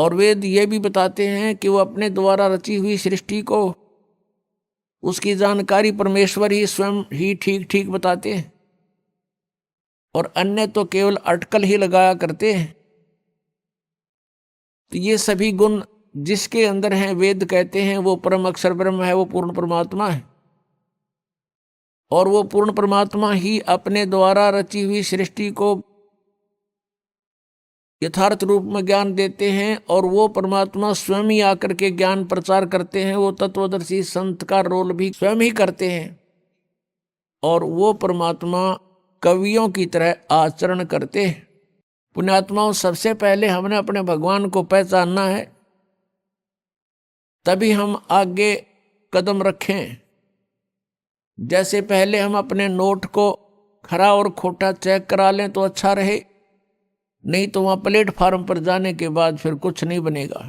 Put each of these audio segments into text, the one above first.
और वेद ये भी बताते हैं कि वो अपने द्वारा रची हुई सृष्टि को, उसकी जानकारी परमेश्वर ही स्वयं ही ठीक ठीक बताते हैं, और अन्य तो केवल अटकल ही लगाया करते हैं। तो ये सभी गुण जिसके अंदर हैं, वेद कहते हैं वो परम अक्षर ब्रह्म है, वो पूर्ण परमात्मा है। और वो पूर्ण परमात्मा ही अपने द्वारा रची हुई सृष्टि को यथार्थ रूप में ज्ञान देते हैं, और वो परमात्मा स्वयं ही आकर के ज्ञान प्रचार करते हैं। वो तत्वदर्शी संत का रोल भी स्वयं ही करते हैं, और वो परमात्मा कवियों की तरह आचरण करते हैं। पुण्यात्माओं, सबसे पहले हमने अपने भगवान को पहचानना है, तभी हम आगे कदम रखें। जैसे पहले हम अपने नोट को खरा और खोटा चेक करा लें तो अच्छा रहे, नहीं तो वहां प्लेटफार्म पर जाने के बाद फिर कुछ नहीं बनेगा।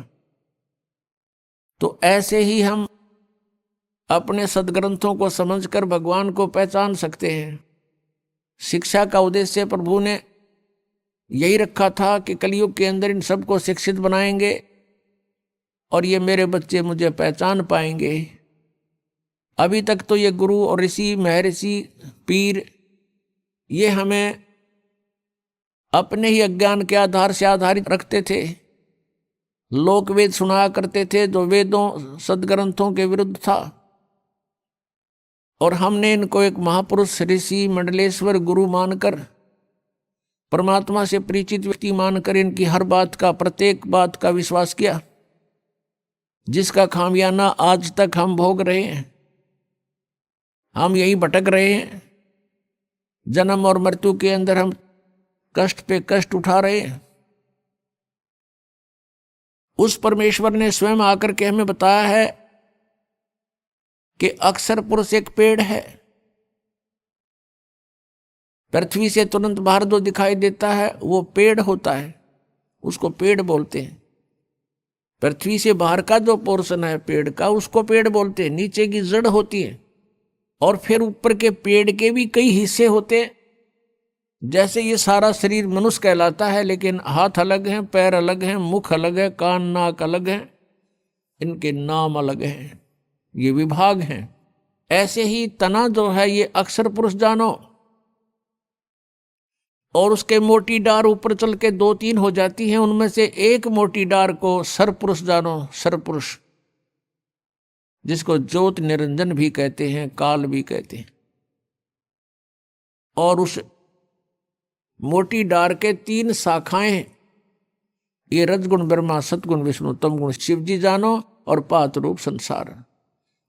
तो ऐसे ही हम अपने सदग्रंथों को समझकर भगवान को पहचान सकते हैं। शिक्षा का उद्देश्य प्रभु ने यही रखा था कि कलयुग के अंदर इन सबको शिक्षित बनाएंगे, और ये मेरे बच्चे मुझे पहचान पाएंगे। अभी तक तो ये गुरु और ऋषि, महर्षि, पीर ये हमें अपने ही अज्ञान के आधार से आधारित रखते थे। लोक वेद सुनाया करते थे जो वेदों सदग्रंथों के विरुद्ध था, और हमने इनको एक महापुरुष, ऋषि, मंडलेश्वर, गुरु मानकर, परमात्मा से परिचित व्यक्ति मानकर इनकी हर बात का, प्रत्येक बात का विश्वास किया, जिसका खामियाना आज तक हम भोग रहे हैं। हम यही भटक रहे हैं, जन्म और मृत्यु के अंदर हम कष्ट पे कष्ट उठा रहे हैं। उस परमेश्वर ने स्वयं आकर के हमें बताया है कि अक्षर पुरुष एक पेड़ है। पृथ्वी से तुरंत बाहर जो दिखाई देता है वो पेड़ होता है, उसको पेड़ बोलते हैं। पृथ्वी से बाहर का जो पोर्शन है पेड़ का, उसको पेड़ बोलते हैं। नीचे की जड़ होती है, और फिर ऊपर के पेड़ के भी कई हिस्से होते हैं। जैसे ये सारा शरीर मनुष्य कहलाता है, लेकिन हाथ अलग हैं, पैर अलग हैं, मुख अलग है, कान नाक अलग हैं, इनके नाम अलग हैं, ये विभाग हैं। ऐसे ही तना जो है ये अक्षर पुरुष जानो, और उसके मोटी डार ऊपर चल के 2-3 हो जाती हैं, उनमें से एक मोटी डार को सरपुरुष जानो, सरपुरुष, जिसको ज्योत निरंजन भी कहते हैं, काल भी कहते हैं। और उस मोटी डार के 3 शाखाएं, ये रजगुण ब्रह्मा, सतगुण विष्णु, तमगुण शिव जी जानो, और पात रूप संसार।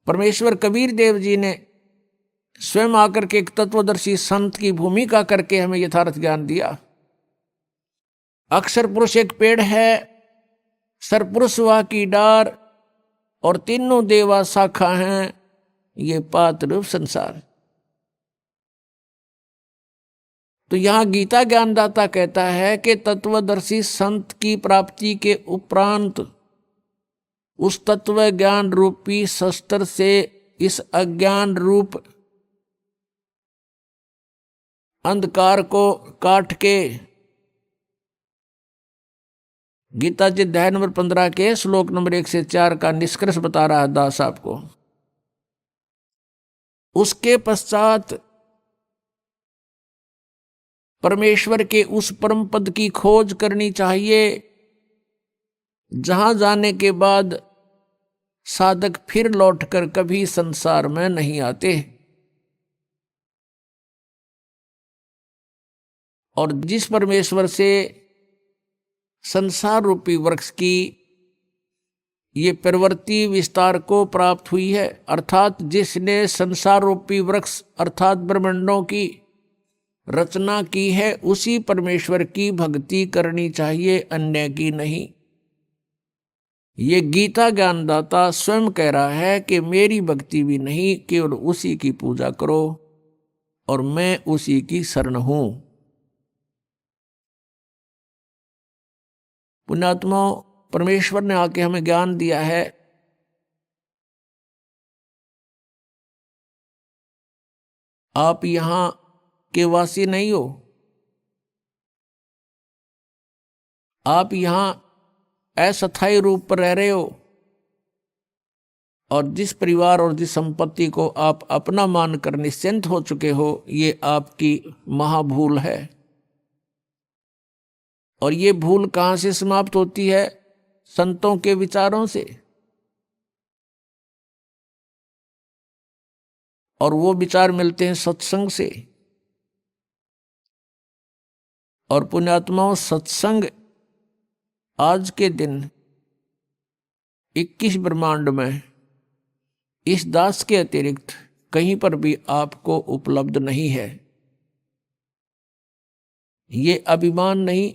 परमेश्वर कबीर देव जी ने स्वयं आकर के एक तत्वदर्शी संत की भूमिका करके हमें यथार्थ ज्ञान दिया। अक्षर पुरुष एक पेड़ है, सरपुरुष वा की डार, और तीनों देवा शाखा हैं, ये पात रूप संसार। तो यहां गीता ज्ञानदाता कहता है कि तत्वदर्शी संत की प्राप्ति के उपरांत उस तत्व ज्ञान रूपी शस्त्र से इस अज्ञान रूप अंधकार को काट के, गीता जी अध्याय नंबर 15 के श्लोक नंबर 1 से 4 का निष्कर्ष बता रहा है दास आपको। उसके पश्चात परमेश्वर के उस परम पद की खोज करनी चाहिए, जहां जाने के बाद साधक फिर लौटकर कभी संसार में नहीं आते। और जिस परमेश्वर से संसार रूपी वृक्ष की ये प्रवृत्ति विस्तार को प्राप्त हुई है, अर्थात जिसने संसार रूपी वृक्ष अर्थात ब्रह्मांडों की रचना की है, उसी परमेश्वर की भक्ति करनी चाहिए, अन्य की नहीं। ये गीता ज्ञानदाता स्वयं कह रहा है कि मेरी भक्ति भी नहीं, केवल उसी की पूजा करो, और मैं उसी की शरण हूं। पुण्यात्मा, परमेश्वर ने आके हमें ज्ञान दिया है। आप यहां के वासी नहीं हो, आप यहां अस्थायी रूप पर रह रहे हो और जिस परिवार और जिस संपत्ति को आप अपना मानकर निश्चिंत हो चुके हो, ये आपकी महाभूल है। और ये भूल कहाँ से समाप्त होती है? संतों के विचारों से। और वो विचार मिलते हैं सत्संग से। और पुण्यात्माओं, सत्संग आज के दिन 21 ब्रह्मांड में इस दास के अतिरिक्त कहीं पर भी आपको उपलब्ध नहीं है। ये अभिमान नहीं,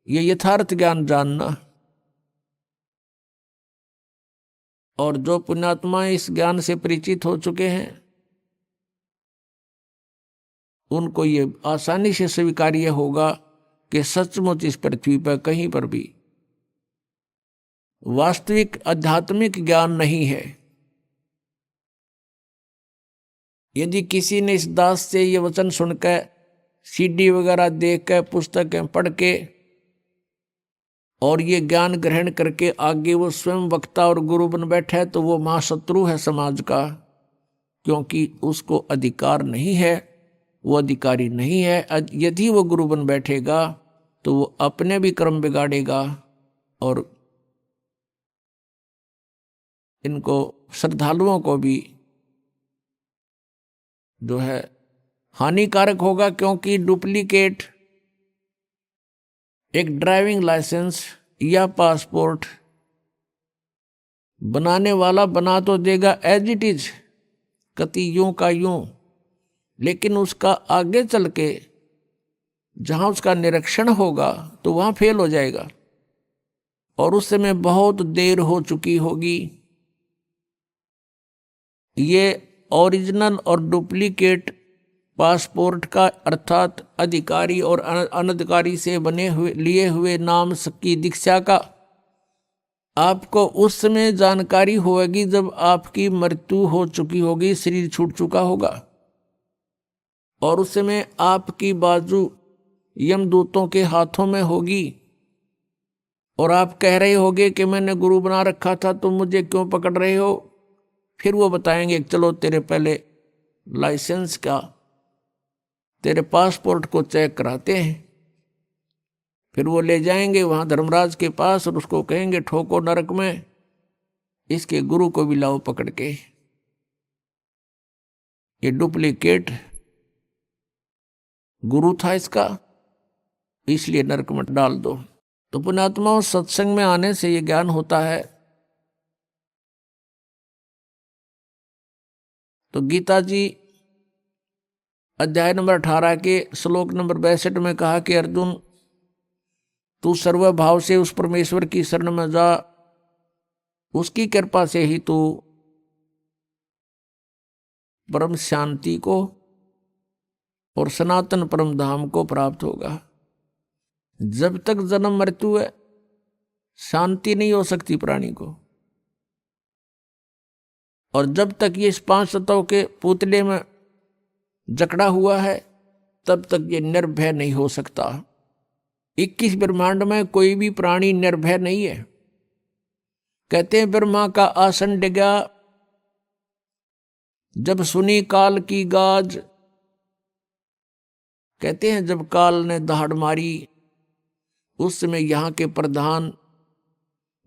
ये यथार्थ ज्ञान जानना। और जो पुण्यात्माएं इस ज्ञान से परिचित हो चुके हैं, उनको ये आसानी से स्वीकार्य होगा कि सचमुच इस पृथ्वी पर कहीं पर भी वास्तविक आध्यात्मिक ज्ञान नहीं है। यदि किसी ने इस दास से ये वचन सुनकर, सीडी वगैरह देखकर, पुस्तकें पढ़ के और ये ज्ञान ग्रहण करके आगे वो स्वयं वक्ता और गुरु बन बैठा है, तो वो महाशत्रु है समाज का, क्योंकि उसको अधिकार नहीं है, वो अधिकारी नहीं है। यदि वो गुरु बन बैठेगा तो वो अपने भी कर्म बिगाड़ेगा और इनको श्रद्धालुओं को भी जो है हानिकारक होगा। क्योंकि डुप्लीकेट एक ड्राइविंग लाइसेंस या पासपोर्ट बनाने वाला बना तो देगा एज इट इज, कति यूं का यूं, लेकिन उसका आगे चल के जहां उसका निरीक्षण होगा तो वहां फेल हो जाएगा और उस समय बहुत देर हो चुकी होगी। ये ओरिजिनल और डुप्लीकेट पासपोर्ट का अर्थात अधिकारी और अनधिकारी से बने हुए लिए हुए नाम की दीक्षा का आपको उस समय जानकारी होगी जब आपकी मृत्यु हो चुकी होगी, शरीर छूट चुका होगा। और उस समय आपकी बाजू यमदूतों के हाथों में होगी और आप कह रहे होगे कि मैंने गुरु बना रखा था, तुम मुझे क्यों पकड़ रहे हो? फिर वो बताएंगे चलो तेरे पहले लाइसेंस का, तेरे पासपोर्ट को चेक कराते हैं। फिर वो ले जाएंगे वहां धर्मराज के पास और उसको कहेंगे ठोको नरक में, इसके गुरु को भी लाओ पकड़ के, ये डुप्लीकेट गुरु था इसका, इसलिए नरक में डाल दो। तो पुण्यात्माओं, सत्संग में आने से ये ज्ञान होता है। तो गीता जी अध्याय नंबर 18 के श्लोक नंबर 62 में कहा कि अर्जुन, तू सर्वभाव से उस परमेश्वर की शरण में जा, उसकी कृपा से ही तू परम शांति को और सनातन परम धाम को प्राप्त होगा। जब तक जन्म मृत्यु है, शांति नहीं हो सकती प्राणी को। और जब तक ये इस 5 तत्वों के पुतले में जकड़ा हुआ है, तब तक ये निर्भय नहीं हो सकता। 21 ब्रह्मांड में कोई भी प्राणी निर्भय नहीं है। कहते हैं ब्रह्मा का आसन डिगा, जब सुनी काल की गाज। कहते हैं जब काल ने दहाड़ मारी, उस समय यहाँ के प्रधान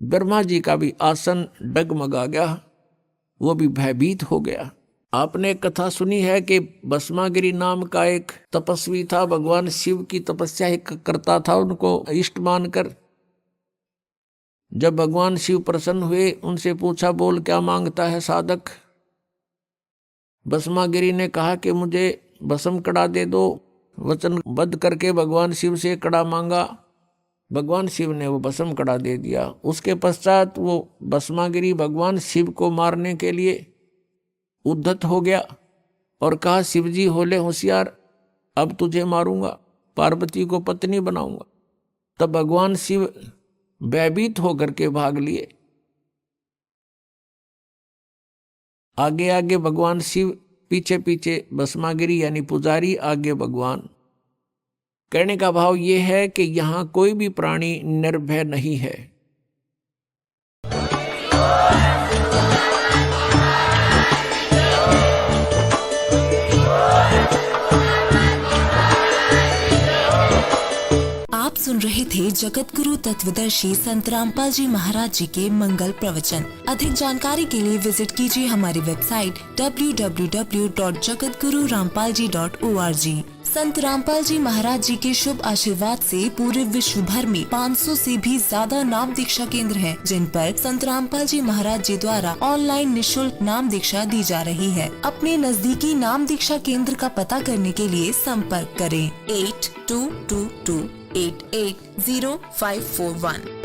ब्रह्मा जी का भी आसन डगमगा गया, वो भी भयभीत हो गया। आपने कथा सुनी है कि भस्मागिरी नाम का एक तपस्वी था, भगवान शिव की तपस्या ही करता था उनको इष्ट मानकर। जब भगवान शिव प्रसन्न हुए, उनसे पूछा बोल क्या मांगता है साधक? भस्मागिरी ने कहा कि मुझे भस्म कड़ा दे दो। वचनबद्ध करके भगवान शिव से कड़ा मांगा, भगवान शिव ने वो भस्म कड़ा दे दिया। उसके पश्चात वो भस्मागिरी भगवान शिव को मारने के लिए उद्धत हो गया और कहा शिव जी होले होशियार, अब तुझे मारूंगा, पार्वती को पत्नी बनाऊंगा। तब भगवान शिव भयभीत होकर के भाग लिए। आगे आगे भगवान शिव, पीछे पीछे भस्मागिरी यानी पुजारी, आगे भगवान। कहने का भाव ये है कि यहाँ कोई भी प्राणी निर्भय नहीं है। आप सुन रहे थे जगत गुरु तत्वदर्शी संत रामपाल जी महाराज जी के मंगल प्रवचन। अधिक जानकारी के लिए विजिट कीजिए हमारी वेबसाइट www.jagatgururampalji.org। संत रामपाल जी महाराज जी के शुभ आशीर्वाद से पूरे विश्व भर में 500 से भी ज्यादा नाम दीक्षा केंद्र हैं, जिन पर संत रामपाल जी महाराज जी द्वारा ऑनलाइन निशुल्क नाम दीक्षा दी जा रही है। अपने नजदीकी नाम दीक्षा केंद्र का पता करने के लिए संपर्क करें 8222880541।